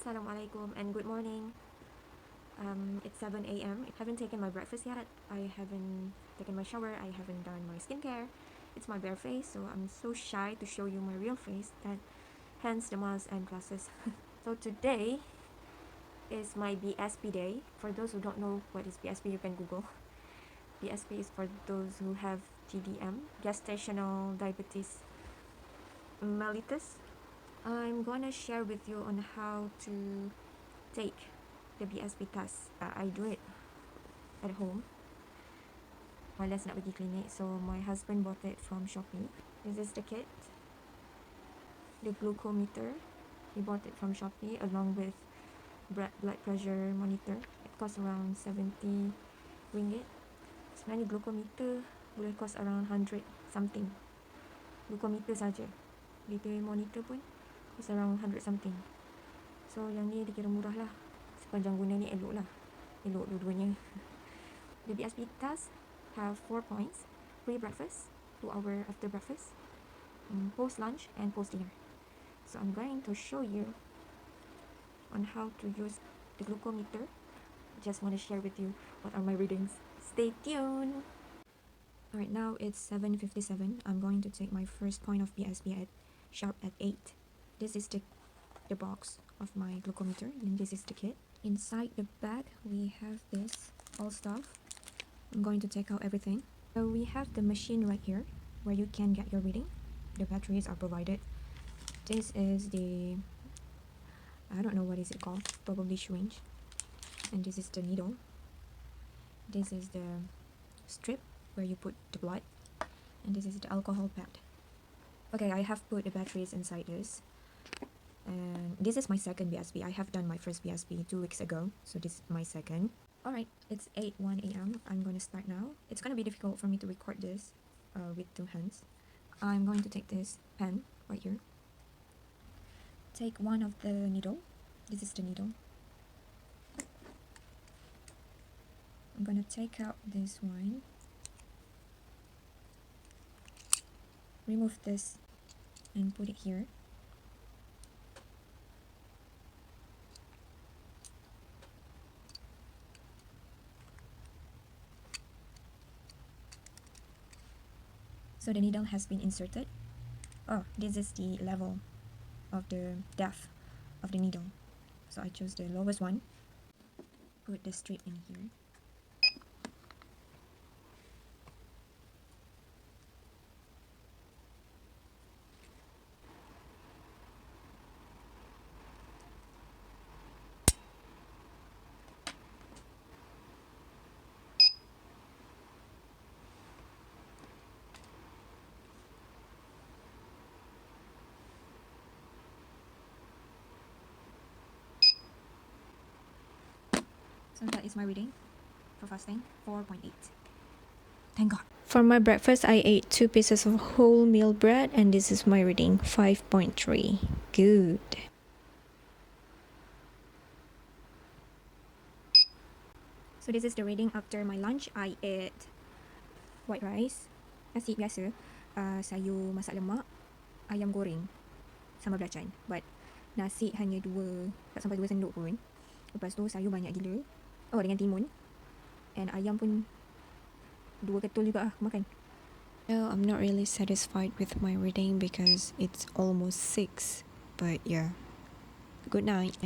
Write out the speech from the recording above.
Assalamualaikum and good morning. It's 7 a.m. I haven't taken my breakfast yet. I haven't taken my shower. I haven't done my skincare. It's my bare face, so I'm so shy to show you my real face. Hence the mask and glasses. So today is my BSP day. For those who don't know what is BSP, you can Google. BSP is for those who have GDM, gestational diabetes mellitus. I'm gonna share with you on how to take the BSP test. I do it at home. Malas nak pergi klinik, so my husband bought it from Shopee. This is the kit, the glucometer. He bought it from Shopee along with blood pressure monitor. It costs around 70 ringgit. Sebenarnya glucometer boleh cost around 100 something. Glucometer saja. Dia monitor pun cost around 100 something. So yang ni dikira murah lah. Sepanjang guna ni elok lah. Elok dua-duanya. The BSP test have 4 points. Pre-breakfast, 2 hours after breakfast, post-lunch and post-dinner. So I'm going to show you on how to use the glucometer. Just want to share with you what are my readings. Stay tuned! Alright, now it's 7:57. I'm going to take my first point of BSP at sharp at 8. This is the box of my glucometer, and this is the kit. Inside the bag we have this all stuff. I'm going to take out everything. So we have the machine right here where you can get your reading. The batteries are provided. This is the, I don't know what is it called, probably syringe. And this is the needle. This is the strip where you put the blood, and this is the alcohol pad. Okay, I have put the batteries inside this. And this is my second BSP. I have done my first BSP 2 weeks ago, so this is my second. Alright, it's 8:01 a.m. I'm going to start now. It's going to be difficult for me to record this with 2 hands. I'm going to take this pen right here. Take one of the needle. This is the needle. I'm going to take out this one. Remove this and put it here. So the needle has been inserted. Oh, this is the level of the depth of the needle. So I chose the lowest one. Put the strip in here. So that is my reading for fasting, 4.8. Thank God. For my breakfast, I ate 2 pieces of wholemeal bread, and this is my reading, 5.3. Good. So this is the reading after my lunch. I ate white rice, nasi biasa, sayur masak lemak, ayam goreng sama belacan. But nasi hanya 2, tak sampai 2 sendok pun. Lepas tu sayur banyak gila. Oh, dengan timun. And ayam pun 2 ketul juga makan. Well, I'm not really satisfied with my reading because it's almost 6. But yeah, good night.